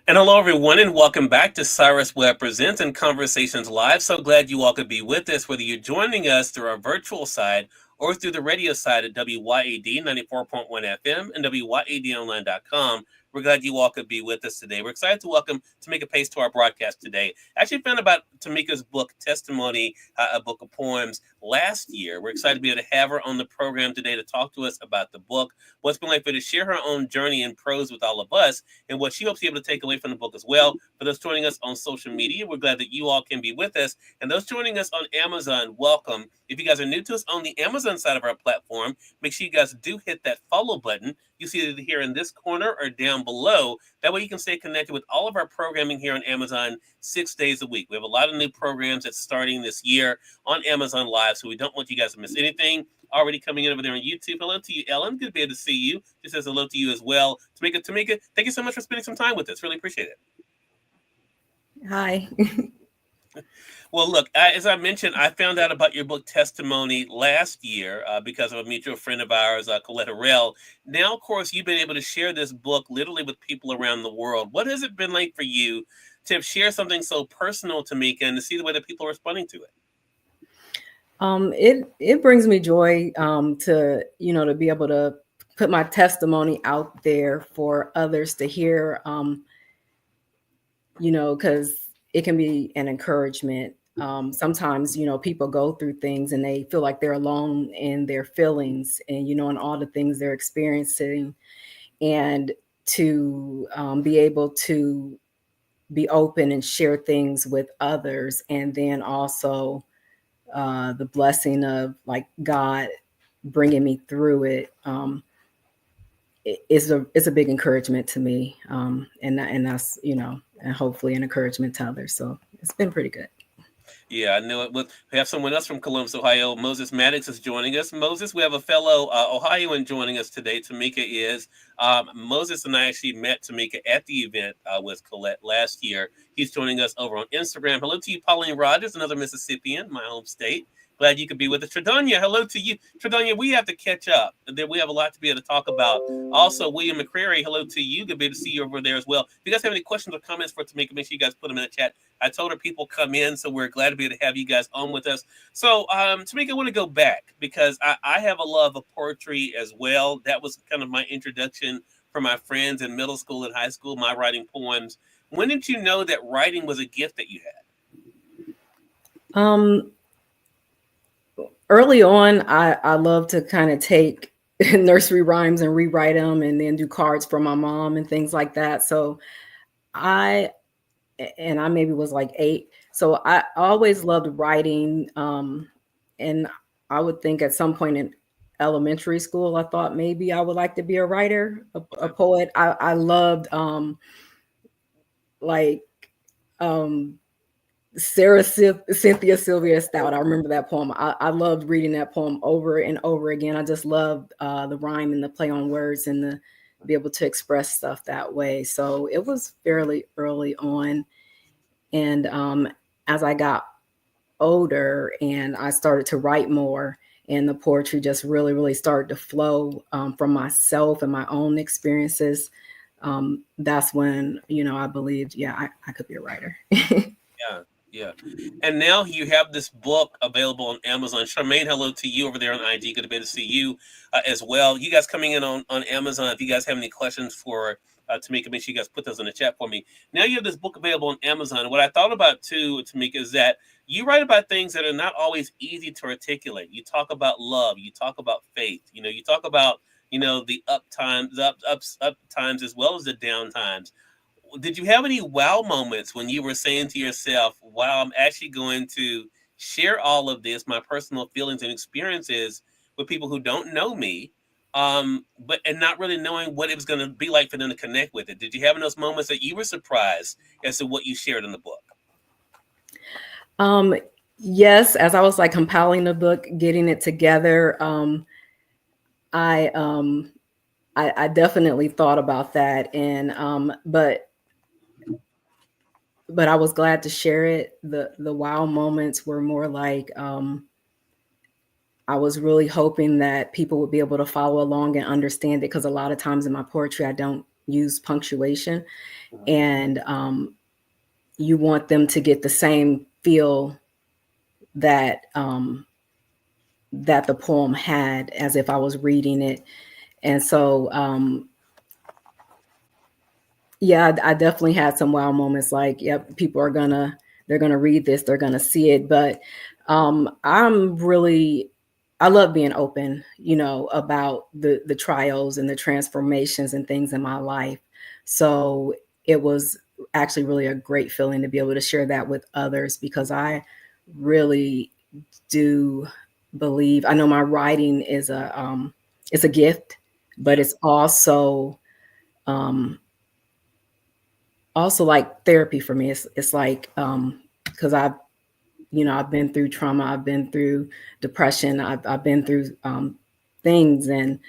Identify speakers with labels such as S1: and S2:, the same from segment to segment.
S1: And hello, everyone, and welcome back to Cyrus Webb Presents and Conversations Live. So glad you all could be with us, whether you're joining us through our virtual side or through the radio side at WYAD 94.1 FM and WYADonline.com. We're glad you all could be with us today. We're excited to welcome Tomika Pace to our broadcast today. I actually found about Tamika's book, Testimony, a book of poems, last year. We're excited to be able to have her on the program today to talk to us about the book, what's been like for her to share her own journey in prose with all of us, and what she hopes to be able to take away from the book as well. For those joining us on social media, we're glad that you all can be with us. And those joining us on Amazon, welcome. If you guys are new to us on the Amazon side of our platform, make sure you guys do hit that follow button. You see it here in this corner or down below. That way you can stay connected with all of our programming here on Amazon 6 days a week. We have a lot of new programs that's starting this year on Amazon Live, so we don't want you guys to miss anything. Already coming in over there on YouTube. Hello to you, Ellen. Good to be able to see you. Just says hello to you as well. Tamika, thank you so much for spending some time with us. Really appreciate it.
S2: Hi.
S1: Well, look, as I mentioned, I found out about your book Testimony last year because of a mutual friend of ours, Colette Harrell. Now, of course, you've been able to share this book literally with people around the world. What has it been like for you to share something so personal, Tamika, and to see the way that people are responding to it?
S2: It brings me joy to to be able to put my testimony out there for others to hear. Because it can be an encouragement. Sometimes people go through things and they feel like they're alone in their feelings and and all the things they're experiencing, and to be able to be open and share things with others, and then also the blessing of like God bringing me through it is a big encouragement to me, and that's and hopefully an encouragement to others. So it's been pretty good.
S1: Yeah, I knew it. We have someone else from Columbus, Ohio. Moses Maddox is joining us. Moses, we have a fellow Ohioan joining us today. Tamika is. Moses and I actually met Tamika at the event with Colette last year. He's joining us over on Instagram. Hello to you, Pauline Rogers, another Mississippian, my home state. Glad you could be with us. Tradanya, hello to you. Tradanya, we have to catch up. We have a lot to be able to talk about. Also, William McCrary, hello to you. Good to be able to see you over there as well. If you guys have any questions or comments for Tamika, make sure you guys put them in the chat. I told her people come in, so we're glad to be able to have you guys on with us. So, Tamika, I want to go back because I have a love of poetry as well. That was kind of my introduction for my friends in middle school and high school, my writing poems. When did you know that writing was a gift that you
S2: Um, Early on, I love to kind of take nursery rhymes and rewrite them, and then do cards for my mom and things like that. So I I maybe was like 8. So I always loved writing. And I would think at some point in elementary school, I thought maybe I would like to be a writer, a
S1: had?
S2: poet. I loved like um, Cynthia Sylvia Stout. I remember that poem. I loved reading that poem over and over again. I just loved the rhyme and the play on words and the be able to express stuff that way. So it was fairly early on. And as I got older and I started to write more, and the poetry just really, really started to flow from myself and my own experiences, that's when, I believed, yeah, I could be a writer.
S1: Yeah, yeah. And now you have this book available on Amazon. Charmaine, hello to you over there on IG. Good to be able to see you as well. You guys coming in on Amazon. If you guys have any questions for Tamika, make sure you guys put those in the chat for me. Now you have this book available on Amazon. What I thought about too, Tamika, is that you write about things that are not always easy to articulate. You talk about love. You talk about faith. You talk about the up times, up times as well as the down times. Did you have any wow moments when you were saying to yourself, wow, I'm actually going to share all of this, my personal feelings and experiences with people who don't know me, but and not really knowing what it was going to be like for them to connect with it? Did you have those moments that you were surprised as to what you shared in the book?
S2: um, yes, as I was like compiling the book, getting it together, I, um, I definitely thought about that, and but I was glad to share it. The wow moments were more like I was really hoping that people would be able to follow along and understand it, because a lot of times in my poetry, I don't use punctuation,
S1: Mhm.
S2: and you want them to get the same feel that that the poem had as if I was reading it. And so yeah, I definitely had some wow moments like, yep, people are gonna they're gonna read this, they're gonna see it. But I'm really I love being open, you know, about the trials and the transformations and things in my life. So it was actually really a great feeling to be able to share that with others, because I really do believe, I know my writing is a gift, but
S1: Yeah.
S2: it's um also like therapy for me. It's like because I've, you know, I've been through trauma, I've been through depression, I've been through things, and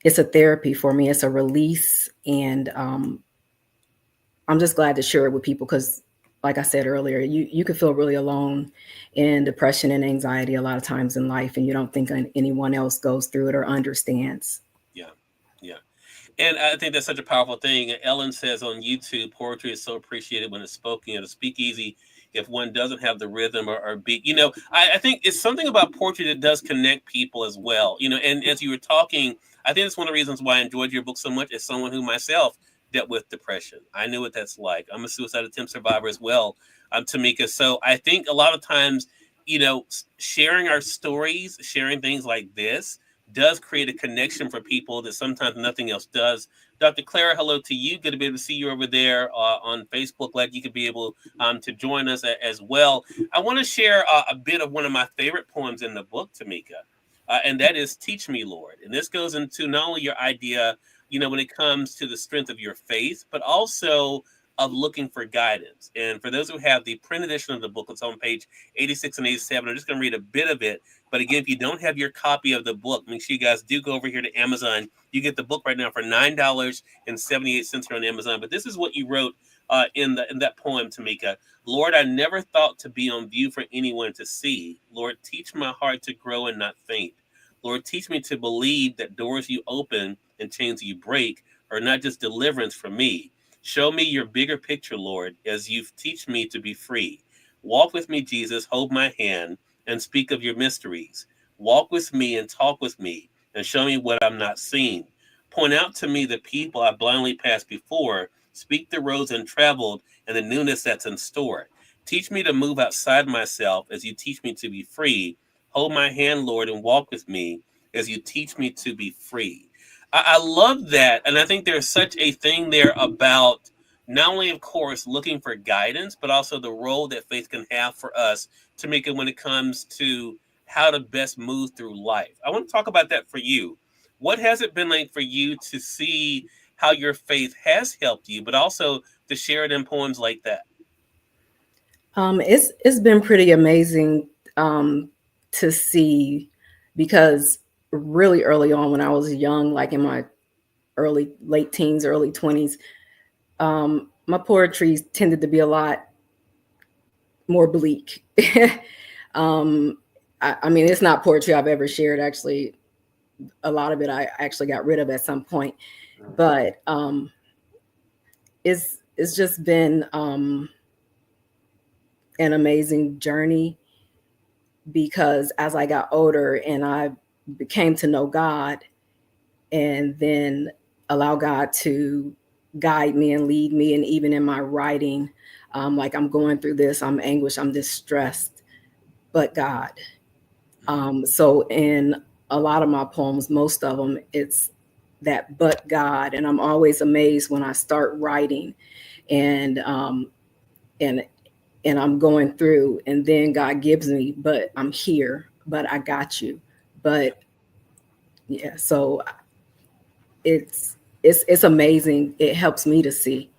S2: it's a therapy for me. It's a release, and I'm just glad to share it with people, because like I said earlier, you can feel really alone in depression and anxiety a lot of times in life, and you don't think anyone else goes through it or understands.
S1: Yeah. Yeah. And I think that's such a powerful thing. Ellen says on YouTube, poetry is so appreciated when it's spoken. It'll speak easy if one doesn't have the rhythm or beat. You know, I think it's something about poetry that does connect people as well. You know, and as you were talking, I think it's one of the reasons why I enjoyed your book so much, as someone who myself dealt with depression. I knew what that's like. I'm a suicide attempt survivor as well, Tamika. So I think a lot of times, you know, sharing our stories, sharing things like this does create a connection for people that sometimes nothing else does. Dr. Clara, hello to you. Good to be able to see you over there on Facebook. Glad you could be able to join us as well. I want to share a bit of one of my favorite poems in the book, Tamika, and that is Teach Me, Lord. And this goes into not only your idea, you know, when it comes to the strength of your faith, but also of looking for guidance. And for those who have the print edition of the book, it's on page 86 and 87. I'm just going to read a bit of it. But again, if you don't have your copy of the book, make sure you guys do go over here to Amazon. You get the book right now for $9.78 here on Amazon. But this is what you wrote in that poem, Tamika. Lord, I never thought to be on view for anyone to see. Lord, teach my heart to grow and not faint. Lord, teach me to believe that doors you open and chains you break are not just deliverance for me. Show me your bigger picture, Lord, as you teach me to be free. Walk with me, Jesus, hold my hand and speak of your mysteries. Walk with me and talk with me and show me what I'm not seeing. Point out to me the people I blindly passed before. Speak the roads untraveled and the newness that's in store. Teach me to move outside myself as you teach me to be free. Hold my hand, Lord, and walk with me as you teach me to be free. I love that. And I think there's such a thing there about not only, of course, looking for guidance, but also the role that faith can have for us, Tamika, when it comes to how to best move through life. I want to talk about that for you. What has it been like for you to see how your faith has helped you, but also to share it in poems like that?
S2: It's been pretty amazing to see, because really early on when I was young, like in my early late teens, early 20s, my poetry tended to be a lot more bleak. um, I mean, it's not poetry I've ever shared. Actually, a lot of it I actually got rid of at some point. But it's just been an amazing journey, because as I got older and I became to know God, and then allow God to guide me and lead me, and even in my writing, like I'm going through this, I'm anguished, I'm distressed, but God. So in a lot of my poems, most of them, it's that but God, and I'm always amazed when I start writing, and and and I'm going through, and then God gives me, but I'm here, but I got you,
S1: Yeah.
S2: but yeah. So it's amazing. It helps me to see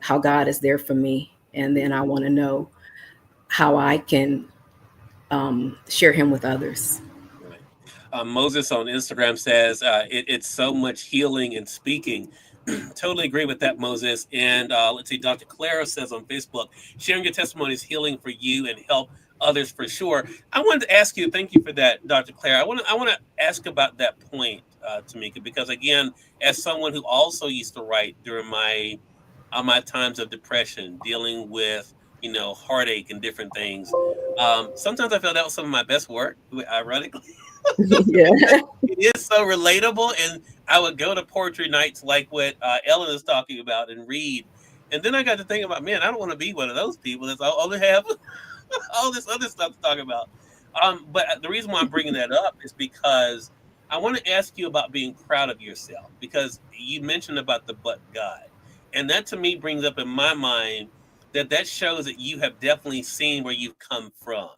S2: how God is there for me, and then I want to know how I can share Him with others.
S1: Right. Moses on Instagram says it's so much healing and speaking. Totally agree with that, Moses. And let's see, Dr. Clara says on Facebook, sharing your testimony is healing for you and help others for sure. I wanted to ask you, thank you for that, Dr. Clara. I want to ask about that point. Tomika, because again, as someone who also used to write during my times of depression, dealing with heartache and different things, sometimes I felt that was some of my best work, ironically, because
S2: Yeah.
S1: it is so relatable. And I would go to poetry nights like what Ellen is talking about and read. And then I got to think about, man, I don't want to be one of those people that's only have all this other stuff to talk about. But the reason why I'm bringing that up is because I want to ask you about being proud of yourself, because you mentioned about the but God, and that to me brings up in my mind that shows that you have definitely seen where you've come from.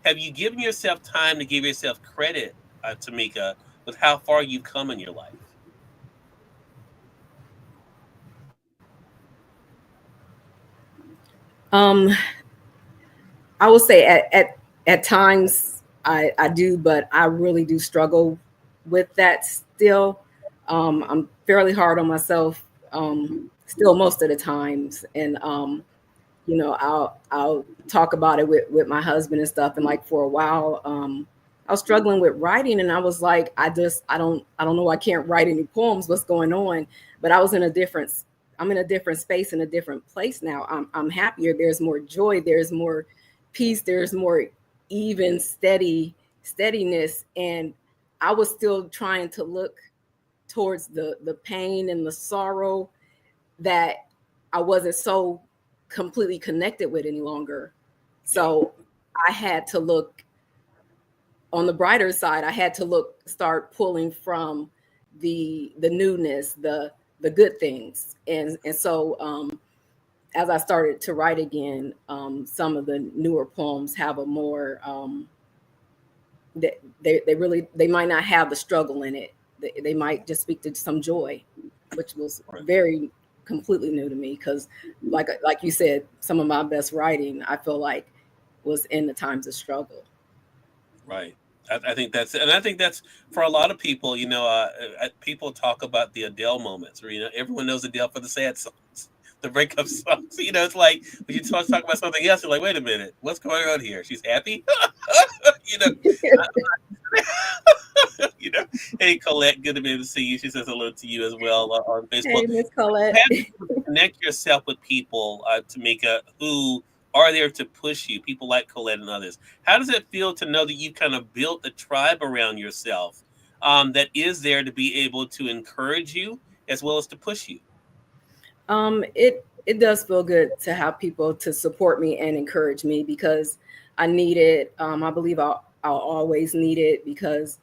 S1: Have you given yourself time to give yourself credit, Tomika, with how far you've come in your life?
S2: Um, I will say at times I do, but I really do struggle with that still. I'm fairly hard on myself still most of the times, and I'll talk about it with my husband and stuff. And like for a while, I was struggling with writing, and I was like, I don't know, I can't write any poems. What's going on? But I was in a different I'm in a different space, in a different place now. I'm happier. There's more joy. There's more peace. There's more even steadiness. And I was still trying to look towards the pain and the sorrow that I wasn't so completely connected with any longer.
S1: Yeah,
S2: So I had to look on the brighter side. I had to start pulling from the newness, the good things. And so as I started to write again, some of the newer poems have a more they really, they might not have the struggle in it. They might just speak to some joy, which was
S1: right.
S2: very completely new to me, because like you said, some of my best writing I feel like was in the times of struggle.
S1: Right. I think that's for a lot of people. People talk about the Adele moments, or everyone knows Adele for the sad songs, the breakup songs. It's like when you talk about something else, you're like, wait a minute, what's going on here? She's happy. you know, you know. Hey, Colette, good to be able to see you. She says hello to you as well on Facebook.
S2: Hey, Miss Colette.
S1: Have you connect yourself with people, Tamika, who are there to push you, people like Colette and others. How does it feel to know that you kind of built a tribe around yourself that is there to be able to encourage you as well as to push you?
S2: It does feel good to have people to support me and encourage me, because I need it. I believe I'll always need it, because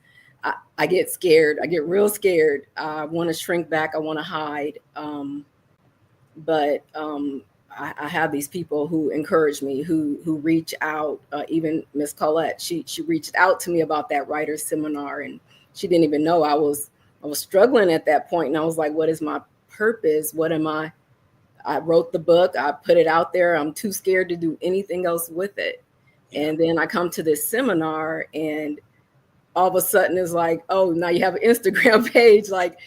S2: I get scared. I get real scared. I want to shrink back. I want to hide. But I have these people who encourage me, who reach out. Even Miss Colette, she reached out to me about that writer's seminar, and she didn't even know I was struggling at that point, and I was like, what is my purpose? What am I wrote the book, I put it out there. I'm too scared to do anything else with it.
S1: Yeah.
S2: And then I come to this seminar, and all of a sudden it's like, oh, now you have an Instagram page. Like,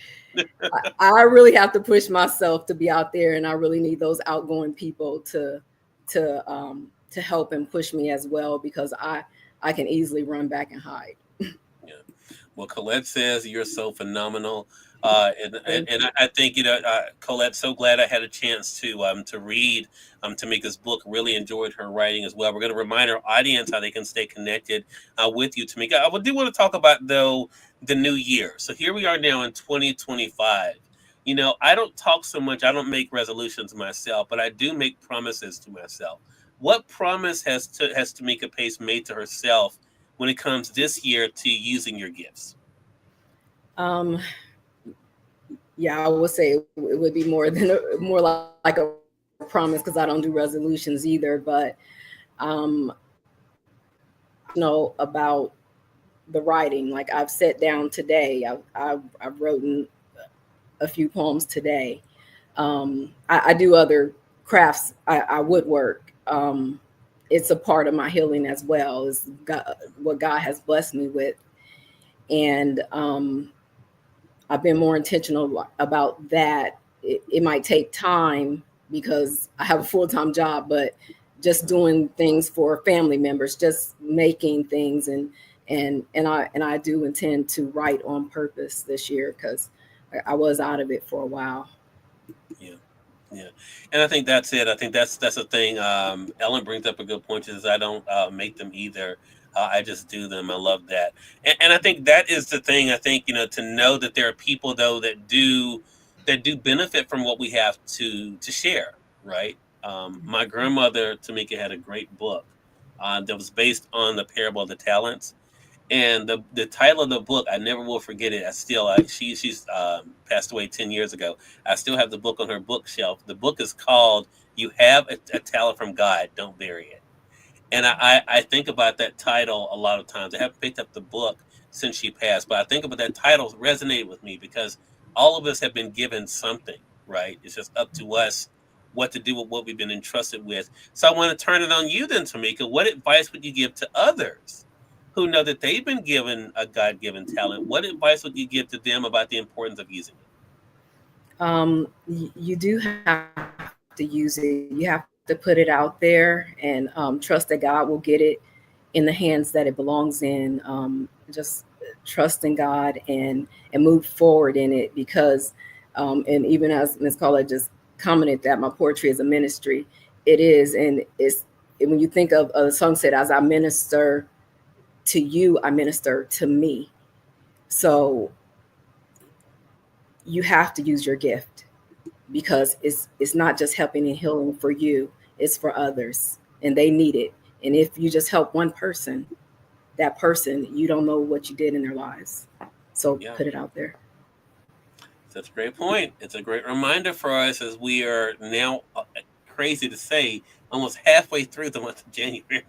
S2: I really have to push myself to be out there, and I really need those outgoing people to help and push me as well, because I can easily run back and hide.
S1: Yeah. Well, Colette says you're so phenomenal,
S2: Thank
S1: and
S2: you.
S1: I think Colette. So glad I had a chance to read Tamika's book. Really enjoyed her writing as well. We're going to remind our audience how they can stay connected with you, Tamika. I do want to talk about though the new year. So here we are now in 2025. I don't talk so much. I don't make resolutions myself, but I do make promises to myself. What promise has Tamika Pace made to herself when it comes this year to using your gifts?
S2: Um, yeah, I would say it would be more like a promise, because I don't do resolutions either. But intentional about the writing. Like, I've sat down today. I've written a few poems today. I do other crafts. I woodwork. It's a part of my healing as well. Is what God has blessed me with, and I've been more intentional about that. It might take time, because I have a full-time job, but just doing things for family members, just making things And I do intend to write on purpose this year because I was out of it for a while.
S1: Yeah. Yeah, and I think that's it. I think that's a thing. Ellen brings up a good point. Is I don't make them either. I just do them. I love that, and I think that is the thing. I think to know that there are people though that do benefit from what we have to share. Right. My grandmother Tamika had a great book that was based on the parable of the talents. And the title of the book, I never will forget it. I still, she's passed away 10 years ago. I still have the book on her bookshelf. The book is called "You Have a Talent from God, Don't Bury It." And I think about that title a lot of times. I haven't picked up the book since she passed, but I think about that title resonated with me because all of us have been given something, right? It's just up to us what to do with what we've been entrusted with. So I want to turn it on you then, Tamika. What advice would you give to others who know that they've been given a God-given talent? What advice would you give to them about the importance of using it?
S2: You do have to use it. You have to put it out there and trust that God will get it in the hands that it belongs in. Just trust in God and move forward in it because and even as Ms. Carla just commented that my poetry is a ministry, it is, and it's when you think of the song said, "As I minister to you, I minister to me." So you have to use your gift because it's not just helping and healing for you, it's for others and they need it. And if you just help one person, that person, you don't know what you did in their lives. So
S1: Yeah.
S2: put it out there.
S1: That's a great point. It's a great reminder for us as we are now, crazy to say, almost halfway through the month of January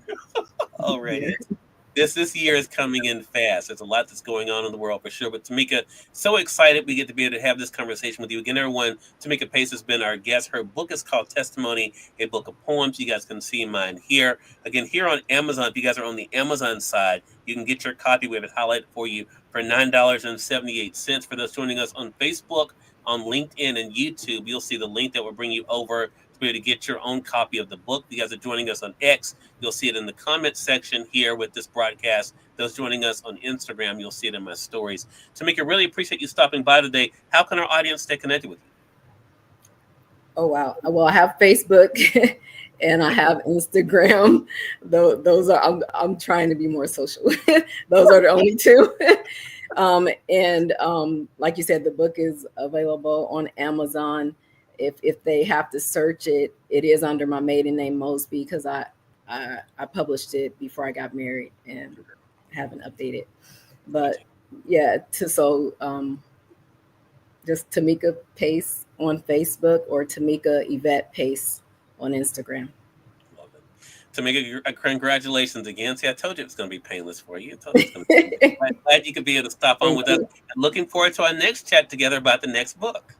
S1: already.
S2: Yeah.
S1: This year is coming in fast. There's a lot that's going on in the world for sure. But Tamika, so excited we get to be able to have this conversation with you again, everyone. Tamika Pace has been our guest. Her book is called Testimony, a book of poems. You guys can see mine here. Again, here on Amazon. If you guys are on the Amazon side, you can get your copy. We have it highlighted for you for $9.78. For those joining us on Facebook, on LinkedIn, and YouTube, you'll see the link that will bring you over to be able to get your own copy of the book. If you guys are joining us on X, you'll see it in the comment section here with this broadcast. Those joining us on Instagram, you'll see it in my stories. Tamika, really appreciate you stopping by today. How can our audience stay connected with you?
S2: Oh wow. Well, I have Facebook and I have Instagram. Those are I'm trying to be more social. Those are the only two. And like you said, the book is available on Amazon. If they have to search it, it is under my maiden name Mosby because I published it before I got married and haven't updated. But
S1: Gotcha.
S2: yeah, just Tomika Pace on Facebook or Tomika Yvette Pace on Instagram.
S1: Love it. Tamika, congratulations again. See, I told you it was going to be painless for you. I told you it was going to be painless. Glad you could be able to stop on
S2: Thank
S1: with us.
S2: you.
S1: And looking forward to our next chat together about the next book.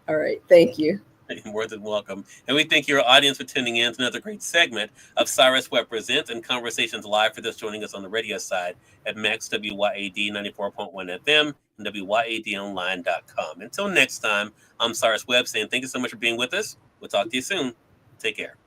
S2: All right. Thank you.
S1: You're more than welcome. And we thank your audience for tuning in to another great segment of Cyrus Webb Presents and Conversations Live for those joining us on the radio side at Max WYAD 94.1 FM and WYADonline.com. Until next time, I'm Cyrus Webb saying thank you so much for being with us. We'll talk to you soon. Take care.